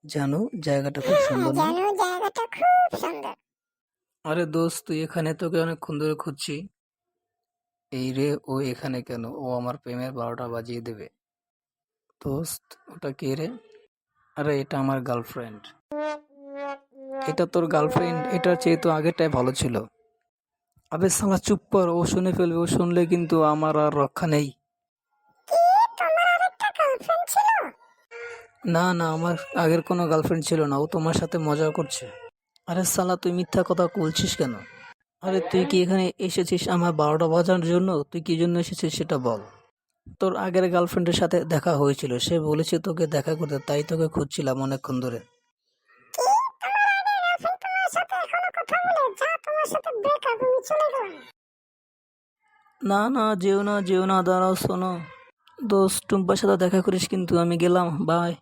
জানো জায়গাটা খুব সুন্দর না? জানো জায়গাটা খুব সুন্দর। আরে দোস্ত, তুই এখানে, তোকে অনেকক্ষণ ধরে খুঁজছি। এই রে, ও এখানে কেন? ও আমার প্রেমের 12টা বাজিয়ে দেবে। দোস্ত, ওটা কে রে? আরে এটা আমার গার্লফ্রেন্ড। এটা তোর গার্লফ্রেন্ড? এটার চেয়ে তো আগেরটাই ভালো ছিল। আবে শালা চুপ কর, ও শুনে ফেলবে, ও শুনলে কিন্তু আমার আর রক্ষা নেই। কি, তোমার আরেকটা গার্লফ্রেন্ড ছিল? না না, আমার আগের কোনো গার্লফ্রেন্ড ছিল না, ও তোমার সাথে মজা করছে। আরে শালা, তুই মিথ্যা কথা বলছিস কেন? আরে তুই কি এখানে এসেছিস আমার 12টা বাজানোর জন্য? তুই কি জন্য এসেছিস সেটা বল। তোর আগের গার্লফ্রেন্ডের সাথে দেখা হয়েছিল, সে বলেছে তোকে দেখা করতে, তাই তোকে খুঁজছিলাম অনেকক্ষণ ধরে। কি, তোমার আগে গার্লফ্রেন্ড তোমার সাথে এখনো কথা বলে? যা, তোমার সাথে ব্রেকআপ, আমি চলে গেলাম। না না, যেও না যেও না, দাঁড়াও, শোনো। দোস্ত, টুম্পার সাথে দেখা করিস কিন্তু, আমি গেলাম, বাই।